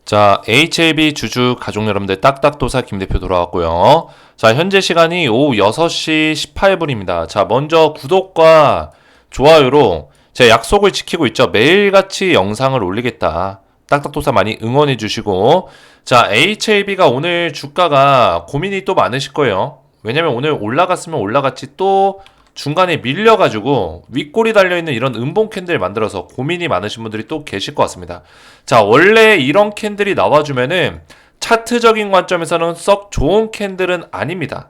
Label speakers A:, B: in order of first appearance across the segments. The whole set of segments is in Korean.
A: 자, HLB 주주 가족 여러분들 딱딱도사 김대표 돌아왔고요. 자, 현재 시간이 오후 6시 18분입니다. 자, 먼저 구독과 좋아요로 제 약속을 지키고 있죠. 매일같이 영상을 올리겠다. 딱딱도사 많이 응원해 주시고, 자, HLB가 오늘 주가가 고민이 또 많으실 거예요. 왜냐면 오늘 올라갔으면 올라갔지 또 중간에 밀려가지고 윗골이 달려있는 이런 음봉 캔들 만들어서 고민이 많으신 분들이 또 계실 것 같습니다. 자, 원래 이런 캔들이 나와주면은 차트적인 관점에서는 썩 좋은 캔들은 아닙니다.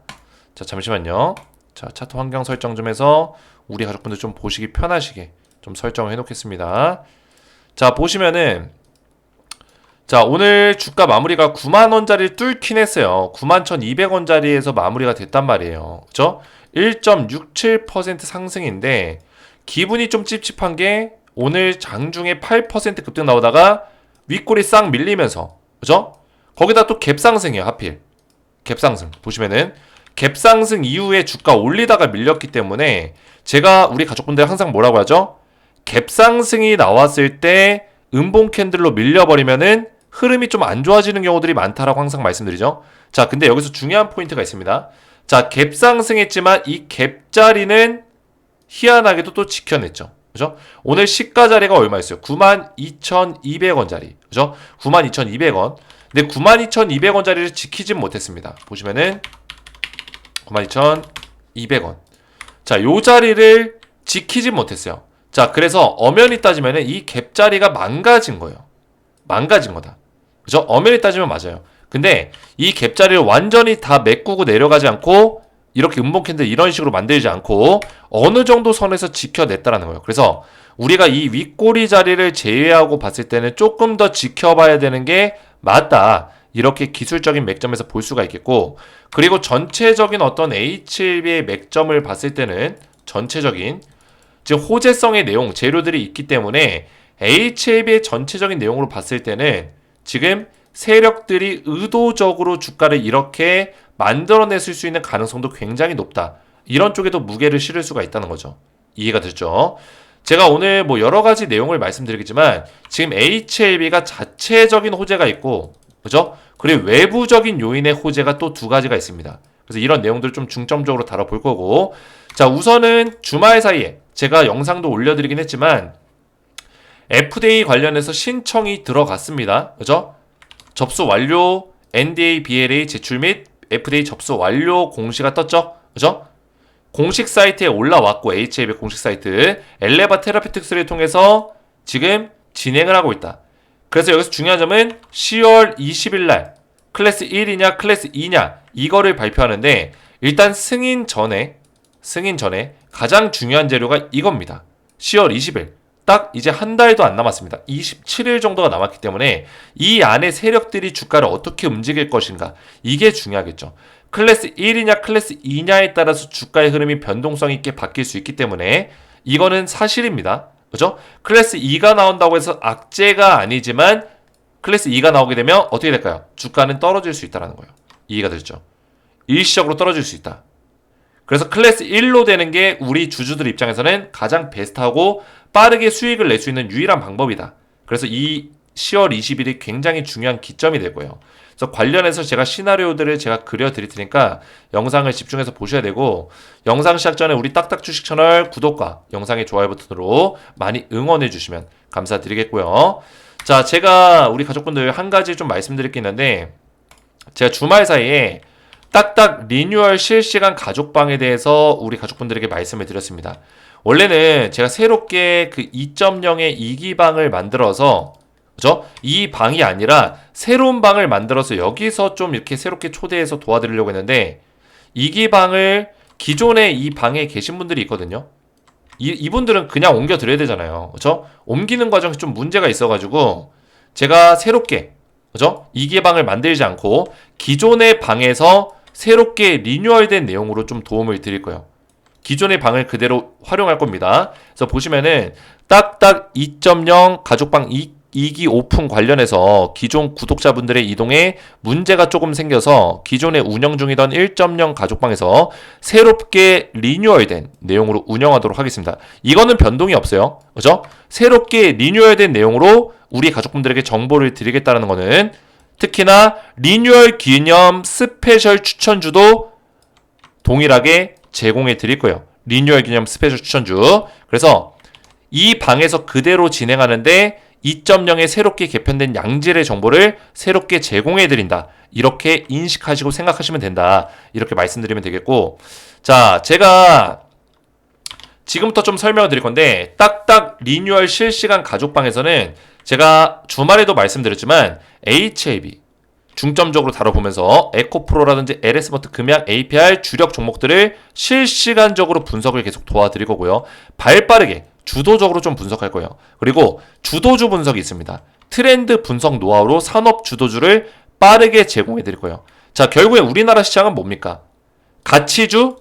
A: 자, 잠시만요. 자, 차트 환경 설정 좀 해서 우리 가족분들 좀 보시기 편하시게 좀 설정을 해놓겠습니다. 자, 보시면은 자, 오늘 주가 마무리가 91,000원짜리를 뚫긴 했어요. 91,200원짜리에서 마무리가 됐단 말이에요. 그죠? 1.67% 상승인데 기분이 좀 찝찝한 게 오늘 장중에 8% 급등 나오다가 윗골이 싹 밀리면서, 그죠? 거기다 또 갭상승이에요. 하필 갭상승 보시면은 갭상승 이후에 주가 올리다가 밀렸기 때문에 제가 우리 가족분들 항상 뭐라고 하죠? 갭상승이 나왔을 때 음봉 캔들로 밀려버리면은 흐름이 좀 안 좋아지는 경우들이 많다라고 항상 말씀드리죠. 자, 근데 여기서 중요한 포인트가 있습니다. 자, 갭 상승했지만 이 갭자리는 희한하게도 또 지켜냈죠. 그죠? 오늘 시가 자리가 얼마였어요? 92,200원짜리. 그죠? 92,200원. 근데 92,200원짜리를 지키진 못했습니다. 보시면은 92,200원. 자, 요 자리를 지키진 못했어요. 자, 그래서 엄연히 따지면은 이 갭자리가 망가진 거예요. 망가진 거다. 그죠? 엄연히 따지면 맞아요. 근데 이 갭자리를 완전히 다 메꾸고 내려가지 않고 이렇게 음봉 캔들 이런 식으로 만들지 않고 어느 정도 선에서 지켜냈다라는 거예요. 그래서 우리가 이 윗꼬리 자리를 제외하고 봤을 때는 조금 더 지켜봐야 되는 게 맞다. 이렇게 기술적인 맥점에서 볼 수가 있겠고, 그리고 전체적인 어떤 HLB의 맥점을 봤을 때는 전체적인 즉 호재성의 내용, 재료들이 있기 때문에 HLB의 전체적인 내용으로 봤을 때는 지금 세력들이 의도적으로 주가를 이렇게 만들어냈을 수 있는 가능성도 굉장히 높다. 이런 쪽에도 무게를 실을 수가 있다는 거죠. 이해가 됐죠? 제가 오늘 뭐 여러 가지 내용을 말씀드리겠지만 지금 HLB가 자체적인 호재가 있고, 그죠? 그리고 외부적인 요인의 호재가 또 두 가지가 있습니다. 그래서 이런 내용들을 좀 중점적으로 다뤄볼 거고, 자, 우선은 주말 사이에 제가 영상도 올려드리긴 했지만 FDA 관련해서 신청이 들어갔습니다. 그죠? 접수 완료, NDA, BLA 제출 및 FDA 접수 완료 공시가 떴죠? 그죠? 공식 사이트에 올라왔고, HLB 공식 사이트 엘레바 테라피틱스를 통해서 지금 진행을 하고 있다. 그래서 여기서 중요한 점은 10월 20일 날 클래스 1이냐 클래스 2냐 이거를 발표하는데, 일단 승인 전에 가장 중요한 재료가 이겁니다. 10월 20일 딱 이제 한 달도 안 남았습니다. 27일 정도가 남았기 때문에 이 안에 세력들이 주가를 어떻게 움직일 것인가, 이게 중요하겠죠. 클래스 1이냐 클래스 2냐에 따라서 주가의 흐름이 변동성 있게 바뀔 수 있기 때문에 이거는 사실입니다. 그죠? 클래스 2가 나온다고 해서 악재가 아니지만 클래스 2가 나오게 되면 어떻게 될까요? 주가는 떨어질 수 있다는 거예요. 이해가 되죠? 일시적으로 떨어질 수 있다. 그래서 클래스 1로 되는 게 우리 주주들 입장에서는 가장 베스트하고 빠르게 수익을 낼 수 있는 유일한 방법이다. 그래서 이 10월 20일이 굉장히 중요한 기점이 되고요. 그래서 관련해서 제가 시나리오들을 제가 그려드릴 테니까 영상을 집중해서 보셔야 되고, 영상 시작 전에 우리 딱딱 주식 채널 구독과 영상의 좋아요 버튼으로 많이 응원해 주시면 감사드리겠고요. 자, 제가 우리 가족분들 한 가지 좀 말씀드릴 게 있는데, 제가 주말 사이에 딱딱 리뉴얼 실시간 가족방에 대해서 우리 가족분들에게 말씀을 드렸습니다. 원래는 제가 새롭게 그 2.0의 2기방을 만들어서, 그죠? 이 방이 아니라 새로운 방을 만들어서 여기서 좀 이렇게 새롭게 초대해서 도와드리려고 했는데, 2기방을 기존에 이 방에 계신 분들이 있거든요. 이분들은 그냥 옮겨드려야 되잖아요. 그죠? 옮기는 과정에 좀 문제가 있어가지고 제가 새롭게, 그죠? 2기방을 만들지 않고 기존의 방에서 새롭게 리뉴얼된 내용으로 좀 도움을 드릴 거예요. 기존의 방을 그대로 활용할 겁니다. 그래서 보시면은 딱딱 2.0 가족방 2기 오픈 관련해서 기존 구독자분들의 이동에 문제가 조금 생겨서 기존에 운영 중이던 1.0 가족방에서 새롭게 리뉴얼된 내용으로 운영하도록 하겠습니다. 이거는 변동이 없어요. 그죠? 새롭게 리뉴얼된 내용으로 우리 가족분들에게 정보를 드리겠다는 거는 특히나 리뉴얼 기념 스페셜 추천주도 동일하게 제공해 드릴 거예요. 리뉴얼 기념 스페셜 추천주. 그래서 이 방에서 그대로 진행하는데 2.0에 새롭게 개편된 양질의 정보를 새롭게 제공해 드린다. 이렇게 인식하시고 생각하시면 된다. 이렇게 말씀드리면 되겠고, 자, 제가 지금부터 좀 설명을 드릴 건데 딱딱 리뉴얼 실시간 가족방에서는 제가 주말에도 말씀드렸지만 HAB 중점적으로 다뤄보면서 에코프로라든지 LS버트 금약 APR 주력 종목들을 실시간적으로 분석을 계속 도와드릴 거고요. 발빠르게 주도적으로 좀 분석할 거예요. 그리고 주도주 분석이 있습니다. 트렌드 분석 노하우로 산업 주도주를 빠르게 제공해 드릴 거예요. 자, 결국에 우리나라 시장은 뭡니까? 가치주,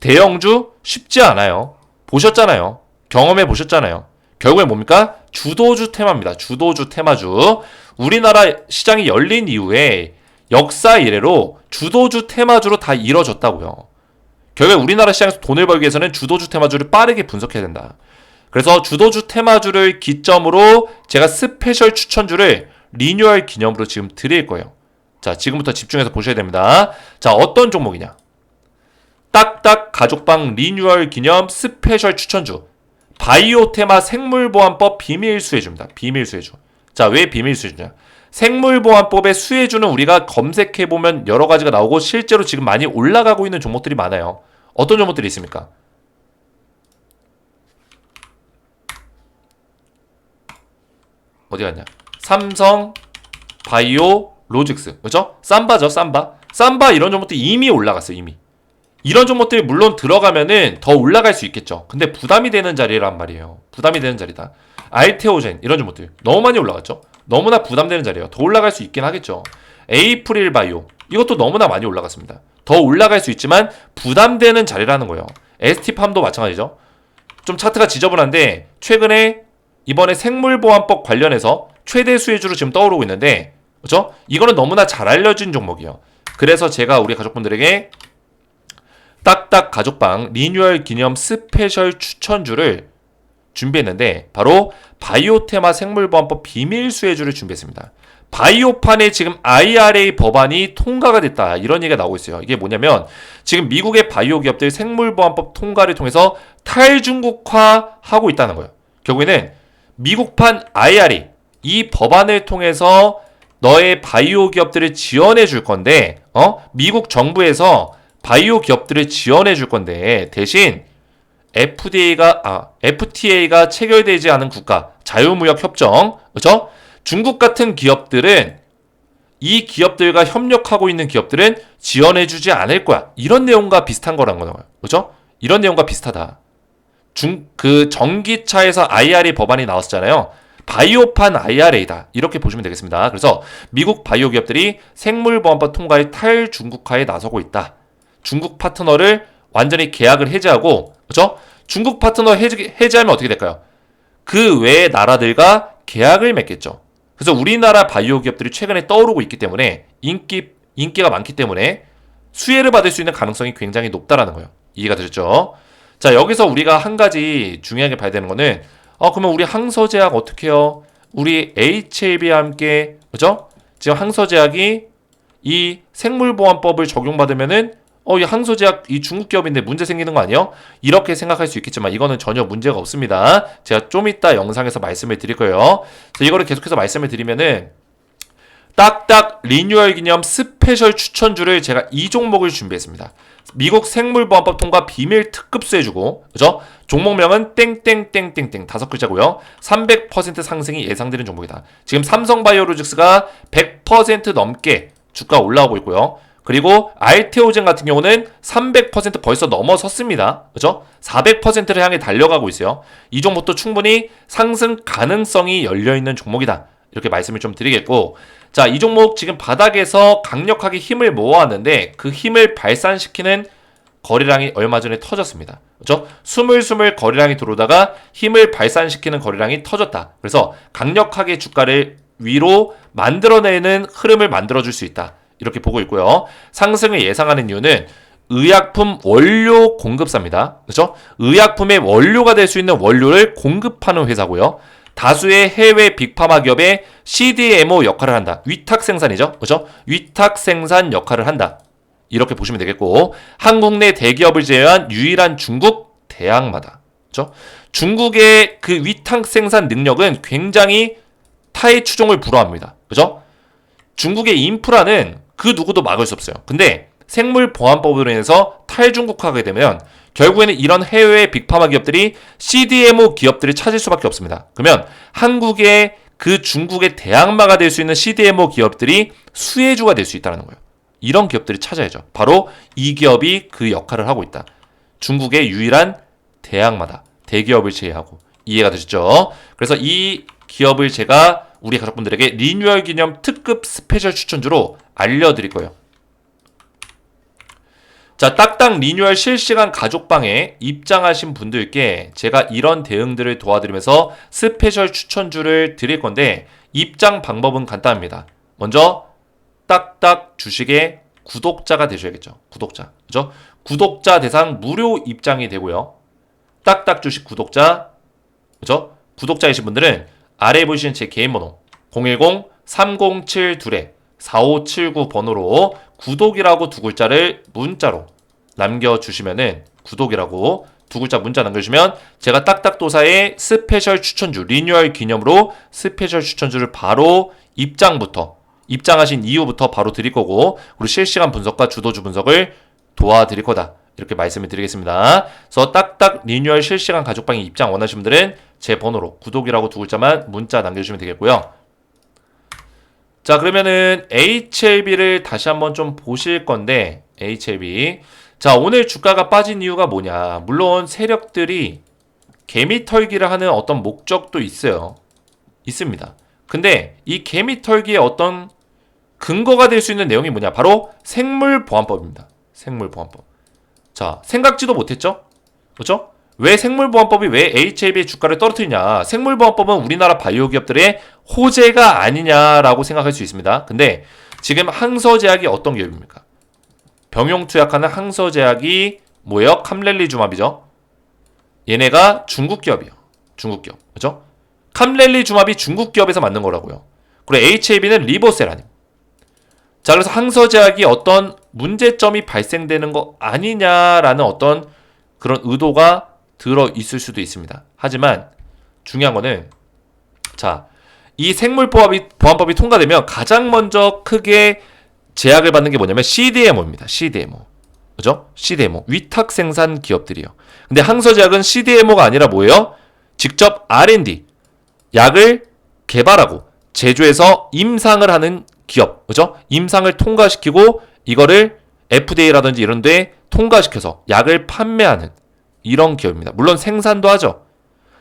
A: 대형주 쉽지 않아요. 보셨잖아요. 경험해 보셨잖아요. 결국에 뭡니까? 주도주 테마입니다. 주도주 테마주. 우리나라 시장이 열린 이후에 역사 이래로 주도주 테마주로 다 이뤄졌다고요. 결국에 우리나라 시장에서 돈을 벌기 위해서는 주도주 테마주를 빠르게 분석해야 된다. 그래서 주도주 테마주를 기점으로 제가 스페셜 추천주를 리뉴얼 기념으로 지금 드릴 거예요. 자, 지금부터 집중해서 보셔야 됩니다. 자, 어떤 종목이냐? 딱딱 가족방 리뉴얼 기념 스페셜 추천주. 바이오 테마 생물보안법 비밀 수혜주입니다. 비밀 수혜주. 자, 왜 비밀 수혜주냐? 생물보안법의 수혜주는 우리가 검색해보면 여러 가지가 나오고 실제로 지금 많이 올라가고 있는 종목들이 많아요. 어떤 종목들이 있습니까? 어디 갔냐? 삼성, 바이오, 로직스. 그죠? 삼바죠, 삼바. 삼바 이런 종목들이 이미 올라갔어요, 이미. 이런 종목들이 물론 들어가면은 더 올라갈 수 있겠죠. 근데 부담이 되는 자리란 말이에요. 부담이 되는 자리다. 알테오젠 이런 종목들 너무 많이 올라갔죠. 너무나 부담되는 자리예요. 더 올라갈 수 있긴 하겠죠. 에이프릴 바이오 이것도 너무나 많이 올라갔습니다. 더 올라갈 수 있지만 부담되는 자리라는 거예요. ST팜도 마찬가지죠. 좀 차트가 지저분한데 최근에 이번에 생물보안법 관련해서 최대 수혜주로 지금 떠오르고 있는데, 그렇죠? 이거는 너무나 잘 알려진 종목이에요. 그래서 제가 우리 가족분들에게 딱딱 가족방 리뉴얼 기념 스페셜 추천주를 준비했는데 바로 바이오 테마 생물보안법 비밀 수혜주를 준비했습니다. 바이오판에 지금 IRA 법안이 통과가 됐다 이런 얘기가 나오고 있어요. 이게 뭐냐면 지금 미국의 바이오 기업들 생물보안법 통과를 통해서 탈중국화하고 있다는 거예요. 결국에는 미국판 IRA 이 법안을 통해서 너의 바이오 기업들을 지원해 줄 건데 미국 정부에서 바이오 기업들을 지원해 줄 건데 대신 FTA가 체결되지 않은 국가 자유무역 협정, 그렇죠? 중국 같은 기업들은 이 기업들과 협력하고 있는 기업들은 지원해 주지 않을 거야. 이런 내용과 비슷한 거란 거예요. 그렇죠? 이런 내용과 비슷하다. 그 전기차에서 IRA 법안이 나왔잖아요. 바이오판 IRA다. 이렇게 보시면 되겠습니다. 그래서 미국 바이오 기업들이 생물보안법 통과의 탈중국화에 나서고 있다. 중국 파트너를 완전히 계약을 해지하고, 그렇죠? 중국 파트너 해지하면 어떻게 될까요? 그 외의 나라들과 계약을 맺겠죠. 그래서 우리나라 바이오 기업들이 최근에 떠오르고 있기 때문에 인기가 많기 때문에 수혜를 받을 수 있는 가능성이 굉장히 높다라는 거예요. 이해가 되셨죠? 자, 여기서 우리가 한 가지 중요하게 봐야 되는 거는 그러면 우리 항서제약 어떻게 해요? 우리 HAB와 함께, 그죠? 지금 항서제약이 이 생물보안법을 적용받으면은 이 항소제약 이 중국 기업인데 문제 생기는 거 아니에요? 이렇게 생각할 수 있겠지만 이거는 전혀 문제가 없습니다. 제가 좀 이따 영상에서 말씀을 드릴 거예요. 그래서 이거를 계속해서 말씀을 드리면은 딱딱 리뉴얼 기념 스페셜 추천주를 제가 이 종목을 준비했습니다. 미국 생물보안법 통과 비밀 특급 수혜주고, 그죠? 종목명은 땡땡땡땡땡 5글자고요. 300% 상승이 예상되는 종목이다. 지금 삼성바이오로직스가 100% 넘게 주가 올라오고 있고요. 그리고 알테오젠 같은 경우는 300% 벌써 넘어섰습니다. 그죠? 400%를 향해 달려가고 있어요. 이 종목도 충분히 상승 가능성이 열려있는 종목이다. 이렇게 말씀을 좀 드리겠고, 자, 이 종목 지금 바닥에서 강력하게 힘을 모아왔는데 그 힘을 발산시키는 거래량이 얼마 전에 터졌습니다. 그죠? 스물스물 거래량이 들어오다가 힘을 발산시키는 거래량이 터졌다. 그래서 강력하게 주가를 위로 만들어내는 흐름을 만들어줄 수 있다. 이렇게 보고 있고요. 상승을 예상하는 이유는 의약품 원료 공급사입니다. 그렇죠? 의약품의 원료가 될 수 있는 원료를 공급하는 회사고요. 다수의 해외 빅파마 기업의 CDMO 역할을 한다. 위탁 생산이죠. 그죠? 위탁 생산 역할을 한다. 이렇게 보시면 되겠고, 한국 내 대기업을 제외한 유일한 중국 대항마다. 그죠? 중국의 그 위탁 생산 능력은 굉장히 타의 추종을 불허합니다. 그죠? 중국의 인프라는 그 누구도 막을 수 없어요. 근데 생물보안법으로 인해서 탈중국화하게 되면 결국에는 이런 해외 빅파마 기업들이 CDMO 기업들을 찾을 수밖에 없습니다. 그러면 한국의 그 중국의 대항마가 될 수 있는 CDMO 기업들이 수혜주가 될 수 있다는 거예요. 이런 기업들을 찾아야죠. 바로 이 기업이 그 역할을 하고 있다. 중국의 유일한 대항마다. 대기업을 제외하고. 이해가 되셨죠? 그래서 이 기업을 제가 우리 가족분들에게 리뉴얼 기념 특급 스페셜 추천주로 알려드릴 거예요. 자, 딱딱 리뉴얼 실시간 가족방에 입장하신 분들께 제가 이런 대응들을 도와드리면서 스페셜 추천주를 드릴 건데, 입장 방법은 간단합니다. 먼저 딱딱 주식의 구독자가 되셔야겠죠. 구독자. 그죠? 구독자 대상 무료 입장이 되고요. 딱딱 주식 구독자. 그죠? 구독자이신 분들은 아래에 보시는 제 개인 번호 010-3072-4579 번호로 구독이라고 두 글자를 문자로 남겨주시면은, 구독이라고 두 글자 문자 남겨주시면 제가 딱딱도사의 스페셜 추천주, 리뉴얼 기념으로 스페셜 추천주를 바로 입장하신 이후부터 바로 드릴 거고, 그리고 실시간 분석과 주도주 분석을 도와드릴 거다. 이렇게 말씀을 드리겠습니다. 그래서 딱딱 리뉴얼 실시간 가족방에 입장 원하시는 분들은 제 번호로 구독이라고 두 글자만 문자 남겨주시면 되겠고요. 자, 그러면은 HLB를 다시 한번 좀 보실 건데, HLB. 자, 오늘 주가가 빠진 이유가 뭐냐. 물론 세력들이 개미털기를 하는 어떤 목적도 있어요. 있습니다. 근데 이 개미털기의 어떤 근거가 될 수 있는 내용이 뭐냐. 바로 생물보안법입니다. 생물보안법. 자, 생각지도 못했죠? 그렇죠? 왜 생물보안법이 왜 HLB의 주가를 떨어뜨리냐. 생물보안법은 우리나라 바이오 기업들의 호재가 아니냐라고 생각할 수 있습니다. 근데 지금 항서제약이 어떤 기업입니까? 병용투약하는 항서제약이 뭐예요? 캄렐리주마비죠. 얘네가 중국 기업이에요. 중국 기업. 그죠? 캄렐리주마비 중국 기업에서 만든 거라고요. 그리고 HLB는 리보세라님. 자, 그래서 항서제약이 어떤 문제점이 발생되는 거 아니냐라는 어떤 그런 의도가 들어 있을 수도 있습니다. 하지만 중요한 거는, 자, 이 생물보안법이 통과되면 가장 먼저 크게 제약을 받는 게 뭐냐면 CDMO입니다. CDMO. 그죠? CDMO. 위탁 생산 기업들이요. 근데 항서제약은 CDMO가 아니라 뭐예요? 직접 R&D. 약을 개발하고 제조해서 임상을 하는 기업. 그죠? 임상을 통과시키고 이거를 FDA라든지 이런 데 통과시켜서 약을 판매하는 이런 기업입니다. 물론 생산도 하죠.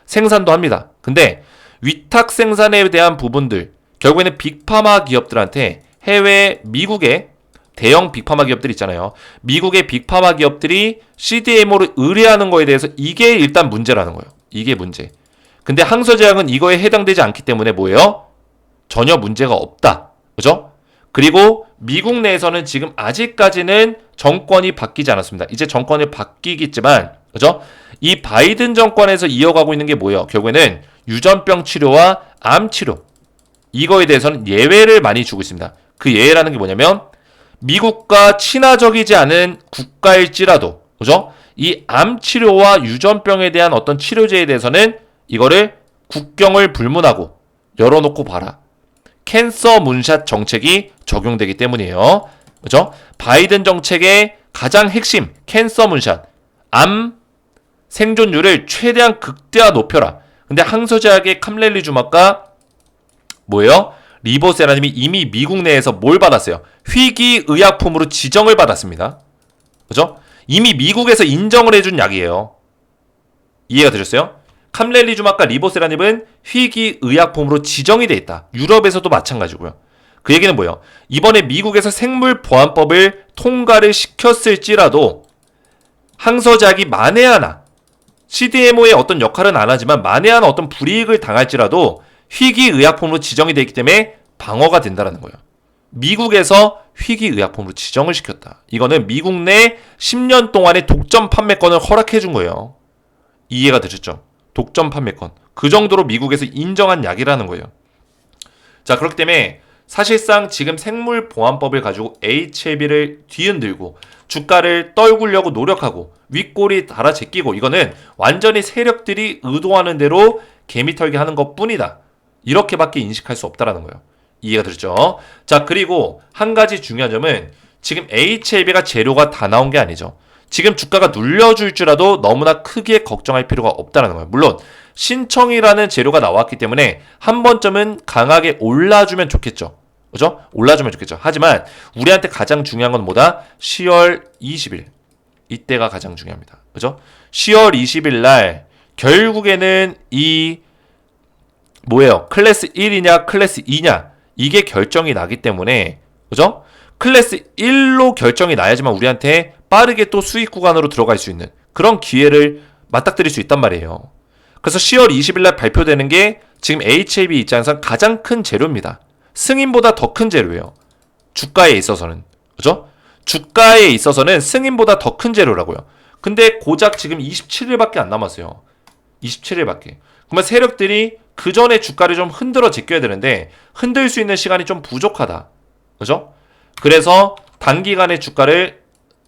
A: 생산도 합니다. 근데 위탁 생산에 대한 부분들, 결국에는 빅파마 기업들한테 해외 미국의 대형 빅파마 기업들 있잖아요. 미국의 빅파마 기업들이 CDMO를 의뢰하는 거에 대해서 이게 일단 문제라는 거예요. 이게 문제. 근데 항서제약은 이거에 해당되지 않기 때문에 뭐예요? 전혀 문제가 없다. 그죠? 그리고 미국 내에서는 지금 아직까지는 정권이 바뀌지 않았습니다. 이제 정권이 바뀌겠지만, 그죠? 이 바이든 정권에서 이어가고 있는 게 뭐예요? 결국에는 유전병 치료와 암 치료. 이거에 대해서는 예외를 많이 주고 있습니다. 그 예외라는 게 뭐냐면 미국과 친화적이지 않은 국가일지라도, 그죠? 이 암 치료와 유전병에 대한 어떤 치료제에 대해서는 이거를 국경을 불문하고 열어놓고 봐라. 캔서 문샷 정책이 적용되기 때문이에요. 그죠? 바이든 정책의 가장 핵심 캔서 문샷, 암 생존율을 최대한 극대화 높여라. 근데 항서제약의 캄렐리주마가 뭐예요? 리보세라님이 이미 미국 내에서 뭘 받았어요? 희귀의약품으로 지정을 받았습니다. 그죠? 이미 미국에서 인정을 해준 약이에요. 이해가 되셨어요? 캄렐리주마과 리보세라닙은 희귀의약품으로 지정이 돼 있다. 유럽에서도 마찬가지고요. 그 얘기는 뭐예요? 이번에 미국에서 생물보안법을 통과를 시켰을지라도 항서제약이 만에 하나 CDMO의 어떤 역할은 안 하지만 만에 하나 어떤 불이익을 당할지라도 희귀의약품으로 지정이 되기 때문에 방어가 된다는 거예요. 미국에서 희귀의약품으로 지정을 시켰다. 이거는 미국 내 10년 동안의 독점 판매권을 허락해 준 거예요. 이해가 되셨죠? 독점 판매권. 그 정도로 미국에서 인정한 약이라는 거예요. 자, 그렇기 때문에 사실상 지금 생물보안법을 가지고 HLB를 뒤흔들고 주가를 떨구려고 노력하고 윗골이 달아 제끼고 이거는 완전히 세력들이 의도하는 대로 개미털기 하는 것 뿐이다. 이렇게밖에 인식할 수 없다라는 거예요. 이해가 되죠? 자, 그리고 한 가지 중요한 점은 지금 HLB가 재료가 다 나온 게 아니죠. 지금 주가가 눌려줄 줄라도 너무나 크게 걱정할 필요가 없다는 거예요. 물론 신청이라는 재료가 나왔기 때문에 한 번쯤은 강하게 올라주면 좋겠죠. 그죠? 올라주면 좋겠죠. 하지만 우리한테 가장 중요한 건 뭐다? 10월 20일. 이때가 가장 중요합니다. 그죠? 10월 20일 날 결국에는 이 뭐예요? 클래스 1이냐 클래스 2냐 이게 결정이 나기 때문에 그죠? 클래스 1로 결정이 나야지만 우리한테 빠르게 또 수익 구간으로 들어갈 수 있는 그런 기회를 맞닥뜨릴 수 있단 말이에요. 그래서 10월 20일 날 발표되는 게 지금 HLB 입장에서 가장 큰 재료입니다. 승인보다 더 큰 재료예요. 주가에 있어서는. 그죠? 주가에 있어서는 승인보다 더 큰 재료라고요. 근데 고작 지금 27일밖에 안 남았어요. 27일밖에. 그러면 세력들이 그 전에 주가를 좀 흔들어 제껴야 되는데 흔들 수 있는 시간이 좀 부족하다. 그죠? 그래서 단기간에 주가를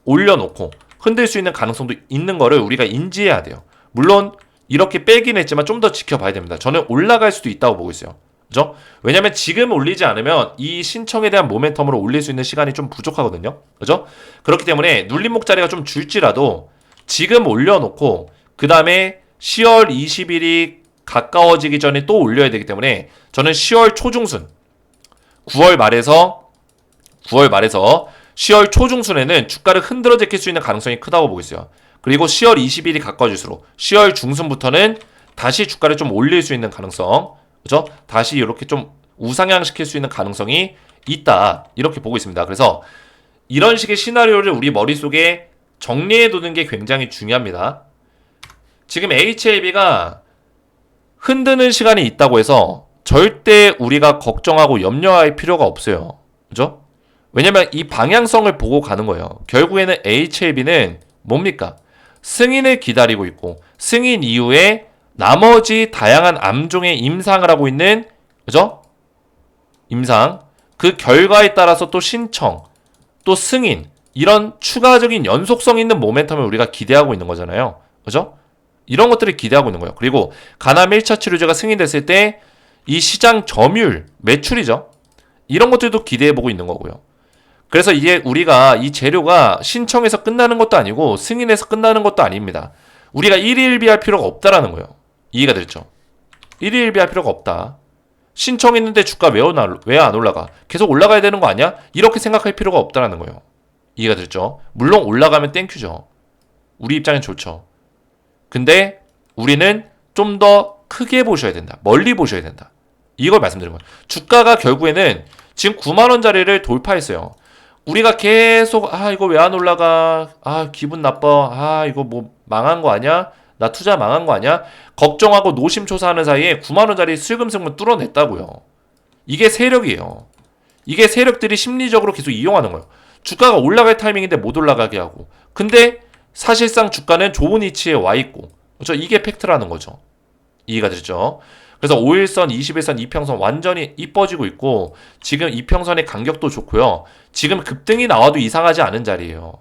A: 올려놓고 흔들 수 있는 가능성도 있는 거를 우리가 인지해야 돼요. 물론 이렇게 빼긴 했지만 좀 더 지켜봐야 됩니다. 저는 올라갈 수도 있다고 보고 있어요. 그죠? 왜냐면 지금 올리지 않으면 이 신청에 대한 모멘텀으로 올릴 수 있는 시간이 좀 부족하거든요. 그죠? 그렇기 때문에 눌림목 자리가 좀 줄지라도 지금 올려놓고 그 다음에 10월 20일이 가까워지기 전에 또 올려야 되기 때문에 저는 10월 초중순 9월 말에서 10월 초중순에는 주가를 흔들어 제낄 수 있는 가능성이 크다고 보고 있어요. 그리고 10월 20일이 가까워질수록 10월 중순부터는 다시 주가를 좀 올릴 수 있는 가능성, 그죠? 다시 이렇게 좀 우상향 시킬 수 있는 가능성이 있다. 이렇게 보고 있습니다. 그래서 이런 식의 시나리오를 우리 머릿속에 정리해 두는 게 굉장히 중요합니다. 지금 HLB가 흔드는 시간이 있다고 해서 절대 우리가 걱정하고 염려할 필요가 없어요. 그죠? 왜냐면 이 방향성을 보고 가는 거예요. 결국에는 HLB는 뭡니까? 승인을 기다리고 있고 승인 이후에 나머지 다양한 암종의 임상을 하고 있는 그죠? 임상 그 결과에 따라서 또 신청 또 승인 이런 추가적인 연속성 있는 모멘텀을 우리가 기대하고 있는 거잖아요. 그죠? 이런 것들을 기대하고 있는 거예요. 그리고 간암 1차 치료제가 승인됐을 때 이 시장 점유율, 매출이죠. 이런 것들도 기대해보고 있는 거고요. 그래서 이게 우리가 이 재료가 신청해서 끝나는 것도 아니고 승인해서 끝나는 것도 아닙니다. 우리가 1일비할 필요가 없다라는 거예요. 이해가 됐죠? 1일비할 필요가 없다. 신청했는데 주가 왜 안 올라가? 계속 올라가야 되는 거 아니야? 이렇게 생각할 필요가 없다라는 거예요. 이해가 됐죠? 물론 올라가면 땡큐죠. 우리 입장엔 좋죠. 근데 우리는 좀 더 크게 보셔야 된다. 멀리 보셔야 된다. 이걸 말씀드린 거예요. 주가가 결국에는 지금 9만원짜리를 돌파했어요. 우리가 계속 이거 왜 안 올라가? 기분 나빠. 이거 뭐 망한 거 아니야? 나 투자 망한 거 아니야? 걱정하고 노심초사하는 사이에 9만원짜리 슬금슬금 뚫어냈다고요. 이게 세력이에요. 이게 세력들이 심리적으로 계속 이용하는 거예요. 주가가 올라갈 타이밍인데 못 올라가게 하고. 근데 사실상 주가는 좋은 위치에 와 있고. 그렇죠? 이게 팩트라는 거죠. 이해가 되죠? 그래서 5일선, 21선, 이평선 완전히 이뻐지고 있고 지금 이평선의 간격도 좋고요. 지금 급등이 나와도 이상하지 않은 자리예요.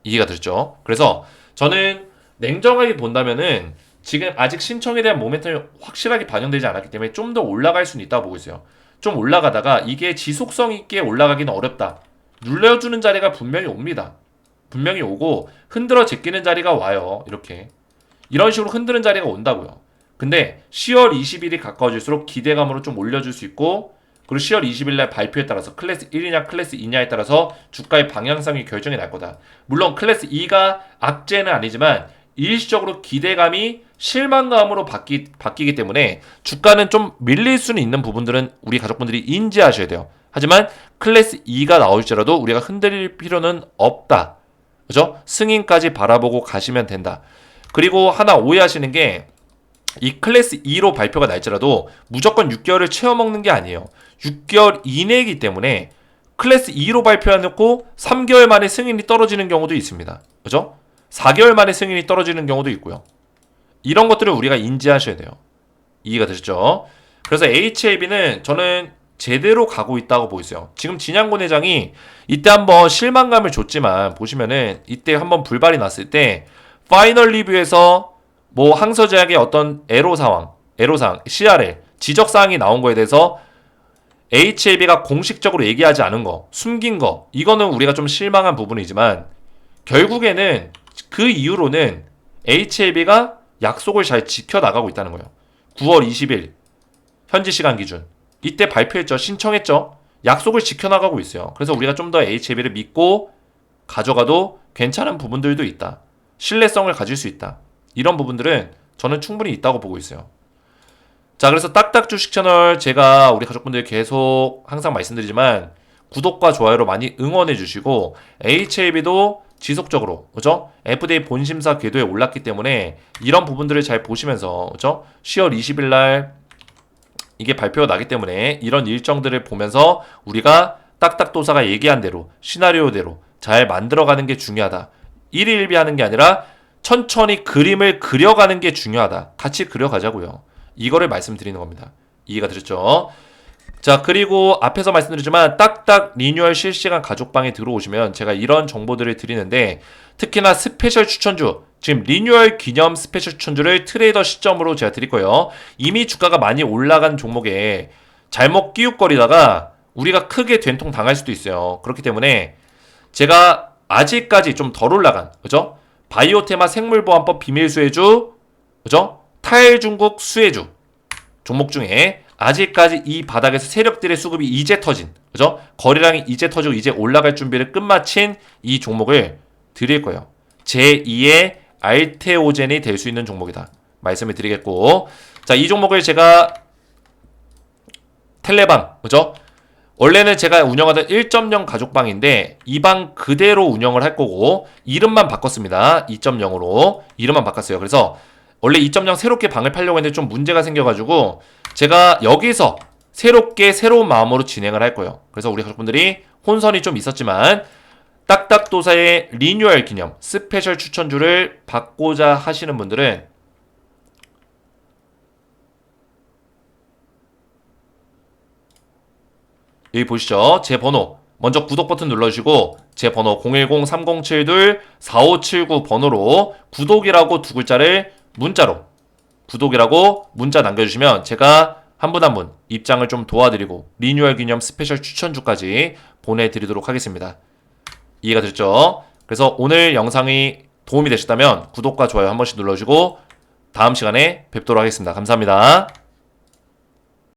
A: 이해가 되죠? 그래서 저는 냉정하게 본다면은 지금 아직 신청에 대한 모멘텀이 확실하게 반영되지 않았기 때문에 좀 더 올라갈 수는 있다고 보고 있어요. 좀 올라가다가 이게 지속성 있게 올라가기는 어렵다. 눌려주는 자리가 분명히 옵니다. 분명히 오고 흔들어 제끼는 자리가 와요. 이렇게. 이런 식으로 흔드는 자리가 온다고요. 근데 10월 20일이 가까워질수록 기대감으로 좀 올려줄 수 있고 그리고 10월 20일 날 발표에 따라서 클래스 1이냐 클래스 2냐에 따라서 주가의 방향성이 결정이 날 거다. 물론 클래스 2가 악재는 아니지만 일시적으로 기대감이 실망감으로 바뀌기 때문에 주가는 좀 밀릴 수는 있는 부분들은 우리 가족분들이 인지하셔야 돼요. 하지만 클래스 2가 나올지라도 우리가 흔들릴 필요는 없다. 그죠? 승인까지 바라보고 가시면 된다. 그리고 하나 오해하시는 게 이 클래스 2로 발표가 날지라도 무조건 6개월을 채워먹는 게 아니에요. 6개월 이내이기 때문에 클래스 2로 발표해놓고 3개월 만에 승인이 떨어지는 경우도 있습니다. 그죠? 4개월 만에 승인이 떨어지는 경우도 있고요. 이런 것들을 우리가 인지하셔야 돼요. 이해가 되셨죠? 그래서 HLB는 저는 제대로 가고 있다고 보고 있어요. 지금 진양곤 회장이 이때 한번 실망감을 줬지만 보시면은 이때 한번 불발이 났을 때 파이널 리뷰에서 뭐 항서제약의 어떤 애로사항, CRL, 지적사항이 나온 거에 대해서 HLB가 공식적으로 얘기하지 않은 거, 숨긴 거, 이거는 우리가 좀 실망한 부분이지만 결국에는 그 이후로는 HLB가 약속을 잘 지켜나가고 있다는 거예요. 9월 20일 현지 시간 기준 이때 발표했죠. 신청했죠. 약속을 지켜나가고 있어요. 그래서 우리가 좀 더 HLB를 믿고 가져가도 괜찮은 부분들도 있다. 신뢰성을 가질 수 있다. 이런 부분들은 저는 충분히 있다고 보고 있어요. 자, 그래서 딱딱 주식 채널 제가 우리 가족분들 계속 항상 말씀드리지만 구독과 좋아요로 많이 응원해 주시고 HLB도 지속적으로 그죠? FDA 본심사 궤도에 올랐기 때문에 이런 부분들을 잘 보시면서 그죠? 10월 20일 날 이게 발표가 나기 때문에 이런 일정들을 보면서 우리가 딱딱도사가 얘기한 대로 시나리오대로 잘 만들어가는 게 중요하다. 일희일비하는 게 아니라 천천히 그림을 그려가는 게 중요하다. 같이 그려가자고요. 이거를 말씀드리는 겁니다. 이해가 되셨죠? 자, 그리고 앞에서 말씀드리지만 딱딱 리뉴얼 실시간 가족방에 들어오시면 제가 이런 정보들을 드리는데 특히나 스페셜 추천주, 지금 리뉴얼 기념 스페셜 추천주를 트레이더 시점으로 제가 드릴 거예요. 이미 주가가 많이 올라간 종목에 잘못 끼웃거리다가 우리가 크게 된통 당할 수도 있어요. 그렇기 때문에 제가 아직까지 좀 덜 올라간, 그죠? 바이오테마 생물보안법 비밀수혜주, 그죠? 타일중국 수혜주 종목 중에 아직까지 이 바닥에서 세력들의 수급이 이제 터진, 그죠? 거래량이 이제 터지고 이제 올라갈 준비를 끝마친 이 종목을 드릴 거예요. 제2의 알테오젠이 될 수 있는 종목이다. 말씀을 드리겠고, 자, 이 종목을 제가 텔레방, 그죠? 원래는 제가 운영하던 1.0 가족방인데 이 방 그대로 운영을 할 거고 이름만 바꿨습니다. 2.0으로 이름만 바꿨어요. 그래서 원래 2.0 새롭게 방을 팔려고 했는데 좀 문제가 생겨가지고 제가 여기서 새롭게 새로운 마음으로 진행을 할 거예요. 그래서 우리 가족분들이 혼선이 좀 있었지만 딱딱도사의 리뉴얼 기념 스페셜 추천주를 받고자 하시는 분들은 여기 보시죠. 제 번호 먼저 구독 버튼 눌러주시고 제 번호 010-3072-4579 번호로 구독이라고 두 글자를 문자로 구독이라고 문자 남겨주시면 제가 한 분 한 분 입장을 좀 도와드리고 리뉴얼 기념 스페셜 추천주까지 보내드리도록 하겠습니다. 이해가 됐죠? 그래서 오늘 영상이 도움이 되셨다면 구독과 좋아요 한 번씩 눌러주시고 다음 시간에 뵙도록 하겠습니다. 감사합니다.